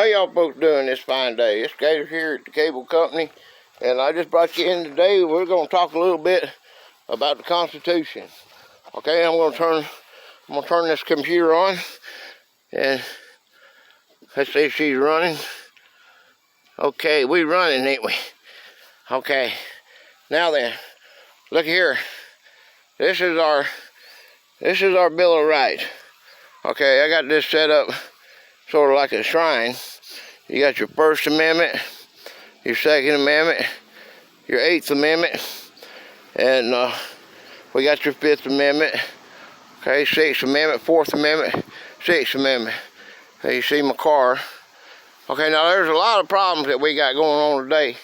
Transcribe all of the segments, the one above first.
How y'all folks doing this fine day? It's Gator here at the cable company, and I just brought you in today. We're going to talk a little bit about the Constitution. Okay, I'm going to turn this computer on, and let's see if she's running. Okay, we running, ain't we? Okay, now then, look here. This is our Bill of Rights. Okay, I got this set up sort of like a shrine. You got your First Amendment, your Second Amendment, your Eighth Amendment, and we got your Fifth Amendment. Okay, Sixth Amendment, Fourth Amendment, Sixth Amendment. You see my car. Okay, now there's a lot of problems that we got going on today.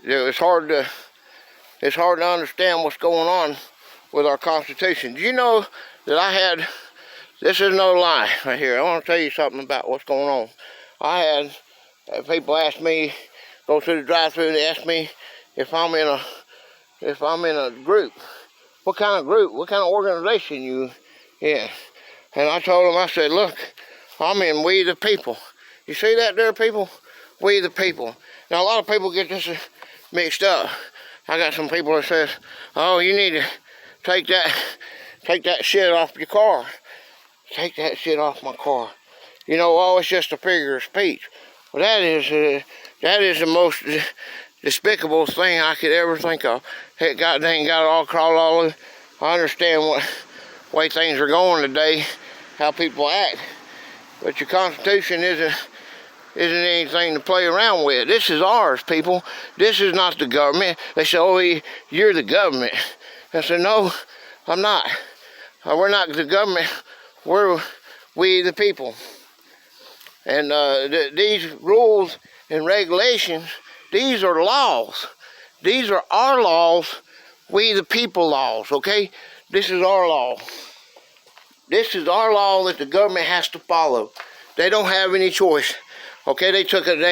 It's hard to understand what's going on with our Constitution. Do you know that this is no lie right here. I want to tell you something about what's going on. I had people ask me, go through the drive-thru, they ask me if I'm in a group. What kind of group? What kind of organization you in? And I told them, I said, look, I'm in We the People. You see that there, people? We the People. Now, a lot of people get this mixed up. I got some people that says, oh, you need to take that shit off your car. Take that shit off my car. You know, oh, it's just a figure of speech. Well, that is the most despicable thing I could ever think of. It got it all crawled all over. I understand what way things are going today, how people act, but your Constitution isn't anything to play around with. This is ours, people. This is not the government. They say, oh, you're the government. I said, no, I'm not. We're not the government. We're We the People. And these rules and regulations, these are laws. These are our laws, We the People laws, okay? This is our law. This is our law that the government has to follow. They don't have any choice. Okay, they took an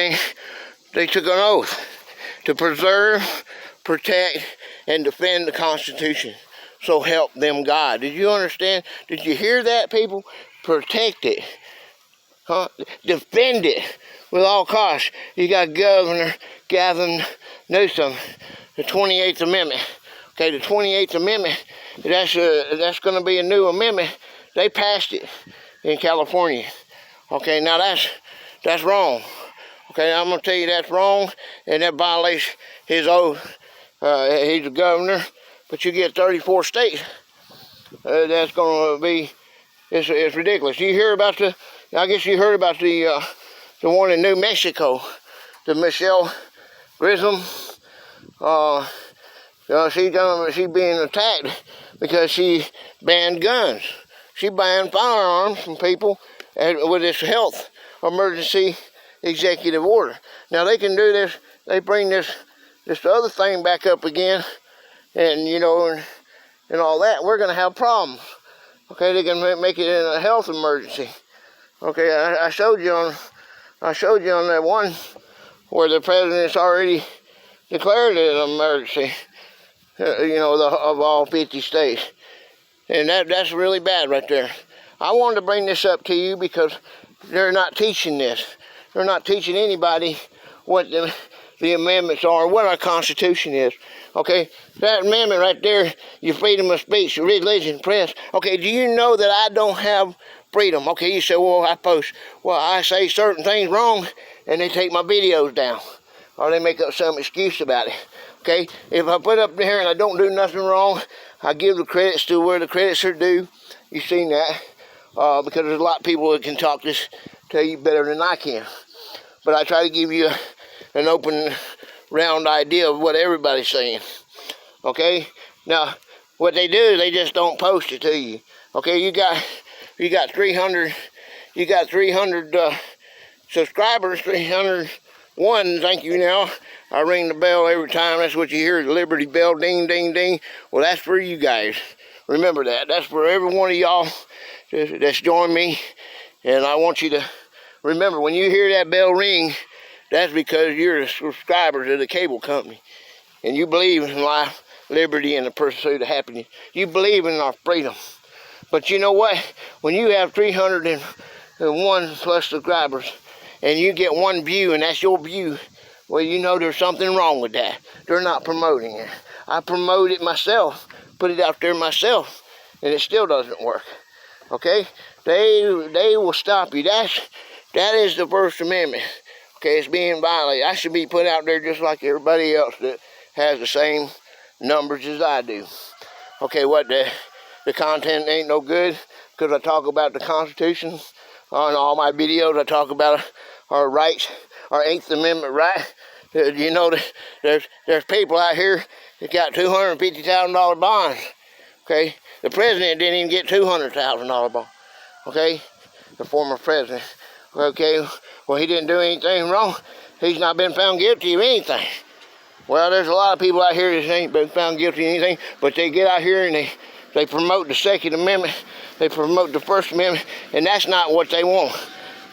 oath to preserve, protect, and defend the Constitution. So help them God. Did you understand? Did you hear that, people? Protect it. Huh? Defend it with all costs. You got Governor Gavin Newsom, the 28th Amendment. Okay, the 28th Amendment, that's going to be a new amendment. They passed it in California. Okay, now that's wrong. Okay, I'm going to tell you that's wrong, and that violates his oath. He's a governor, but you get 34 states. That's going to be, it's ridiculous. You hear about I guess you heard about the one in New Mexico, the Michelle Grissom. She's being attacked because she banned guns. She banned firearms from people with this health emergency executive order. Now they can do this. They bring this other thing back up again, and you know, and all that. We're gonna have problems. Okay, they can make it in a health emergency. Okay, I showed you on that one where the president's already declared it an emergency. You know, of all 50 states, and that's really bad right there. I wanted to bring this up to you because they're not teaching this. They're not teaching anybody what the amendments are, what our Constitution is. Okay, that amendment right there, your freedom of speech, your religion, press. Okay, do you know that I don't have freedom? Okay, you say, well, I say certain things wrong, and they take my videos down, or they make up some excuse about it. Okay, if I put up there and I don't do nothing wrong, I give the credits to where the credits are due. You've seen that, because there's a lot of people that can talk this to you better than I can. But I try to give you an open, round idea of what everybody's saying. Okay, now what they do, they just don't post it to you. Okay, you got 300 subscribers, 301. Thank you. Now I ring the bell every time. That's what you hear, the Liberty Bell, ding, ding, ding. Well, that's for you guys. Remember that. That's for every one of y'all that's joined me. And I want you to remember, when you hear that bell ring, that's because you're a subscriber to the cable company. And you believe in life, liberty, and the pursuit of happiness. You believe in our freedom. But you know what? When you have 300 1 plus subscribers, and you get 1 view, and that's your view, well, you know there's something wrong with that. They're not promoting it. I promote it myself, put it out there myself, and it still doesn't work. Okay? They will stop you. That is the First Amendment. Okay, it's being violated. I should be put out there just like everybody else that has the same numbers as I do. Okay, what the content ain't no good because I talk about the Constitution on all my videos. I talk about our rights, our 8th Amendment right. You know, there's people out here that got $250,000 bonds. Okay, the president didn't even get $200,000 bond. Okay, the former president. Okay, well, he didn't do anything wrong. He's not been found guilty of anything. Well, there's a lot of people out here that ain't been found guilty of anything, but they get out here and they promote the Second Amendment, they promote the First Amendment, and that's not what they want.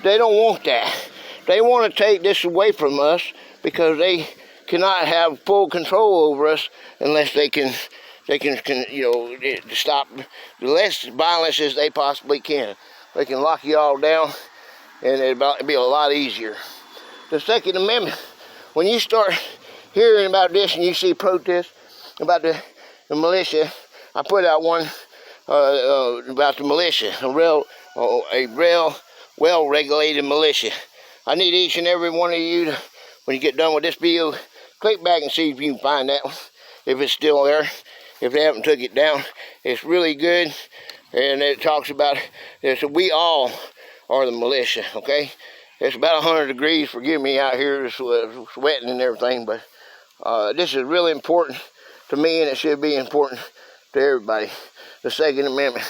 They don't want that. They want to take this away from us because they cannot have full control over us unless they can you know, stop the less violence as they possibly can. They can lock you all down, and it'll be a lot easier. The Second Amendment, when you start hearing about this and you see protests about the militia, I put out one about the militia, a real well-regulated militia. I need each and every one of you to, when you get done with this video, click back and see if you can find that one, if it's still there, if they haven't took it down. It's really good, and it talks about this. We all are the militia, okay? It's about 100 degrees, forgive me out here, sweating and everything, but this is really important to me, and it should be important to everybody. The Second Amendment,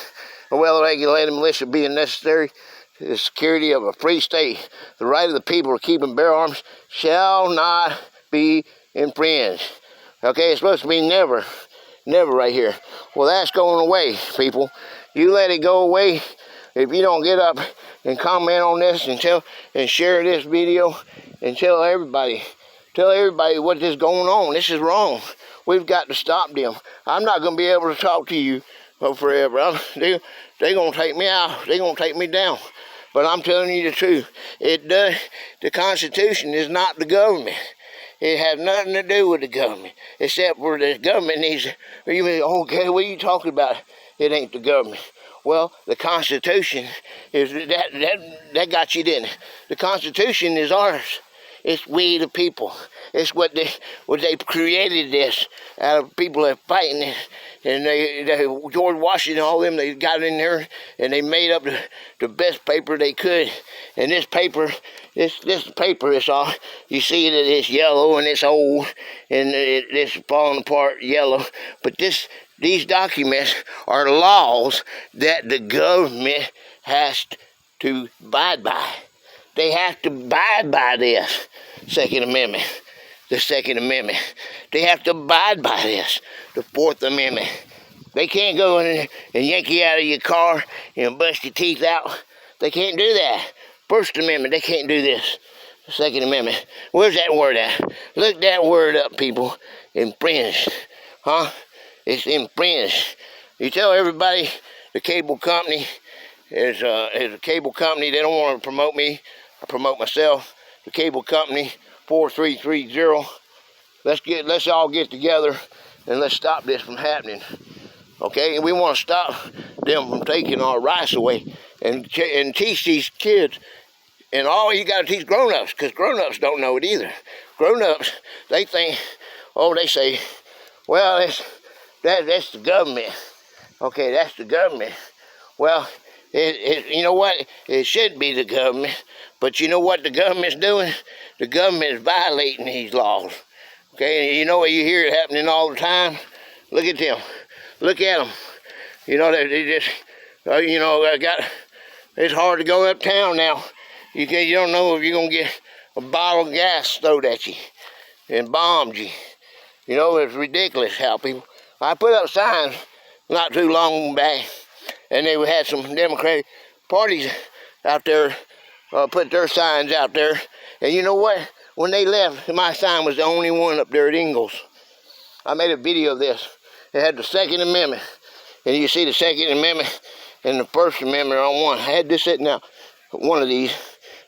a well-regulated militia being necessary to the security of a free state. The right of the people to keep and bear arms shall not be infringed. Okay, it's supposed to be never right here. Well, that's going away, people. You let it go away. If you don't get up and comment on this and share this video and tell everybody what is going on. This is wrong. We've got to stop them. I'm not going to be able to talk to you forever. They're going to take me out. They're going to take me down. But I'm telling you the truth. The Constitution is not the government. It has nothing to do with the government, except for the government needs. You mean, okay, what are you talking about? It ain't the government. Well, the Constitution is that got you, didn't it? The Constitution is ours. It's we the people. It's what they created this out of people that fighting it. And they George Washington, all them, they got in there and they made up the best paper they could. And this paper, this paper is all, you see that it's yellow and it's old and it's falling apart yellow. But these documents are laws that the government has to abide by. They have to abide by this Second Amendment. The Second Amendment. They have to abide by this. The Fourth Amendment. They can't go in and yank you out of your car and bust your teeth out. They can't do that. First Amendment, they can't do this. The Second Amendment. Where's that word at? Look that word up, people. Infringed. Huh? It's infringed. You tell everybody the cable company is a cable company. They don't want to promote me. I promote myself. The cable company 4330. Let's all get together and let's stop this from happening. Okay, and we want to stop them from taking our rights away and teach these kids. And all you got to teach grown-ups, because grown-ups don't know it either. Grown-ups, they think, they say, well, that's the government. Okay, that's the government. Well, you know what? It should be the government. But you know what the government's doing? The government is violating these laws. Okay, and you know what you hear it happening all the time? Look at them. Look at them. You know, they just, it's hard to go uptown now. You don't know if you're going to get a bottle of gas thrown at you and bombed you. You know, it's ridiculous how people. I put up signs not too long back, and they had some Democratic parties out there put their signs out there. And you know what? When they left, my sign was the only one up there at Ingalls. I made a video of this. It had the Second Amendment. And you see the Second Amendment and the First Amendment on one. I had this sitting out. one of these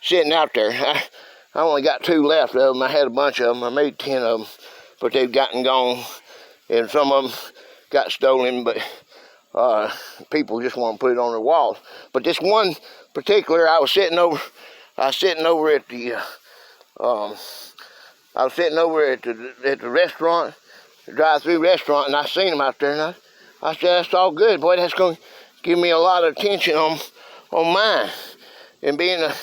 sitting out there. I only got 2 left of them. I had a bunch of them. I made 10 of them, but they've gotten gone, and some of them got stolen, but people just want to put it on their walls. But this one particular, I was sitting over at the restaurant, the drive-through restaurant, and I seen them out there, and I said, that's all good. Boy, that's going to give me a lot of attention on mine. And being that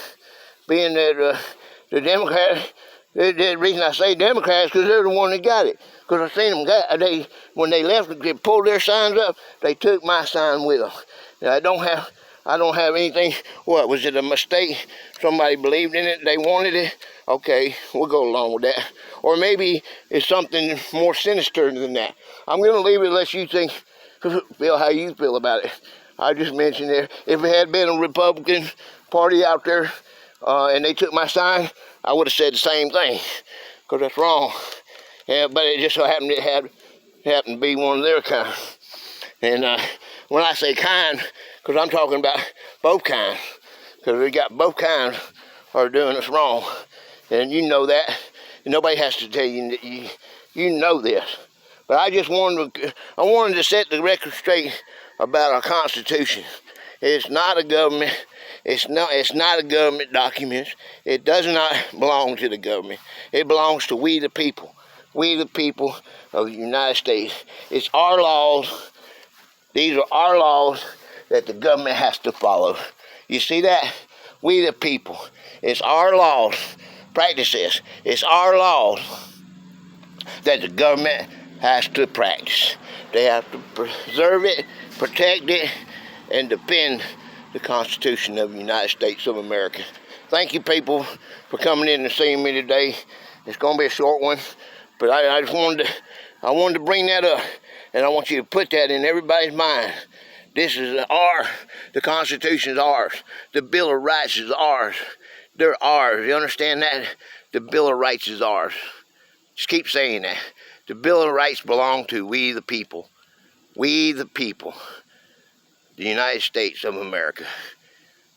the Democrats, the reason I say Democrats, because they're the one that got it. Because I seen them, when they left, they pulled their signs up, they took my sign with them. And I don't have anything. What, was it a mistake? Somebody believed in it, they wanted it? Okay, we'll go along with that. Or maybe it's something more sinister than that. I'm going to leave it unless you feel how you feel about it. I just mentioned it. If it had been a Republican Party out there and they took my sign, I would have said the same thing, because that's wrong. Yeah, but it just so happened happened to be one of their kind. And when I say kind, because I'm talking about both kinds, because we got both kinds are doing us wrong, and you know that. And nobody has to tell you that you know this. But I just wanted to set the record straight about our Constitution. It's not a government. It's not a government document. It does not belong to the government. It belongs to we the people. We the people of the United States. It's our laws. These are our laws that the government has to follow. You see that? We the people. It's our laws. Practice this. It's our laws that the government has to practice. They have to preserve it, protect it, and defend the Constitution of the United States of America. Thank you, people, for coming in and seeing me today. It's going to be a short one, but I just wanted to bring that up, and I want you to put that in everybody's mind. The Constitution is ours. The Bill of Rights is ours. They're ours. You understand that? The Bill of Rights is ours. Just keep saying that. The Bill of Rights belong to we the people. We the people. The United States of America.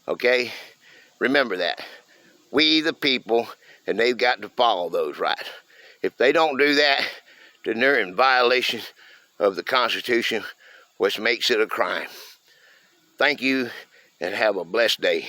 Okay? Remember that. We the people, and they've got to follow those rights. If they don't do that, then they're in violation of the Constitution, which makes it a crime. Thank you, and have a blessed day.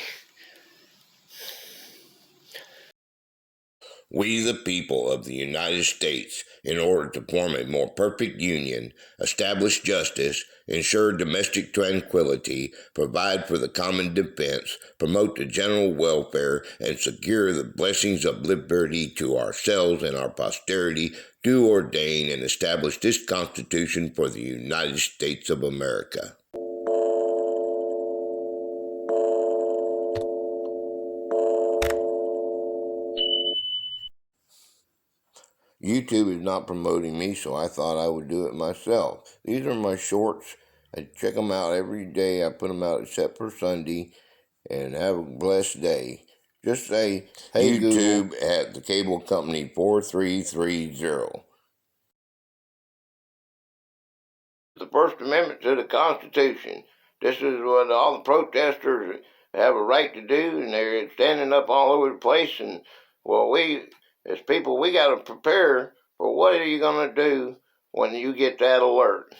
We the people of the United States, in order to form a more perfect union, establish justice, ensure domestic tranquility, provide for the common defense, promote the general welfare, and secure the blessings of liberty to ourselves and our posterity, do ordain and establish this Constitution for the United States of America. YouTube is not promoting me, so I thought I would do it myself. These are my shorts. I check them out every day. I put them out except for Sunday. And have a blessed day. Just say, hey, YouTube Google, at the cable company 4330. The First Amendment to the Constitution. This is what all the protesters have a right to do, and they're standing up all over the place. And, well, we, as people, we got to prepare for what are you going to do when you get that alert.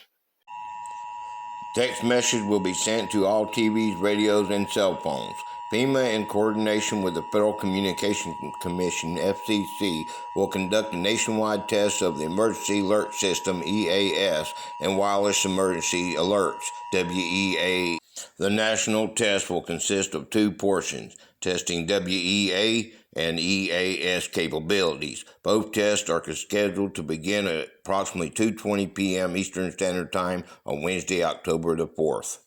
Text message will be sent to all TVs, radios, and cell phones. FEMA, in coordination with the Federal Communications Commission, FCC, will conduct a nationwide test of the Emergency Alert System, EAS, and Wireless Emergency Alerts, WEA. The national test will consist of 2 portions, testing WEA and EAS capabilities. Both tests are scheduled to begin at approximately 2:20 p.m. Eastern Standard Time on Wednesday, October the 4th.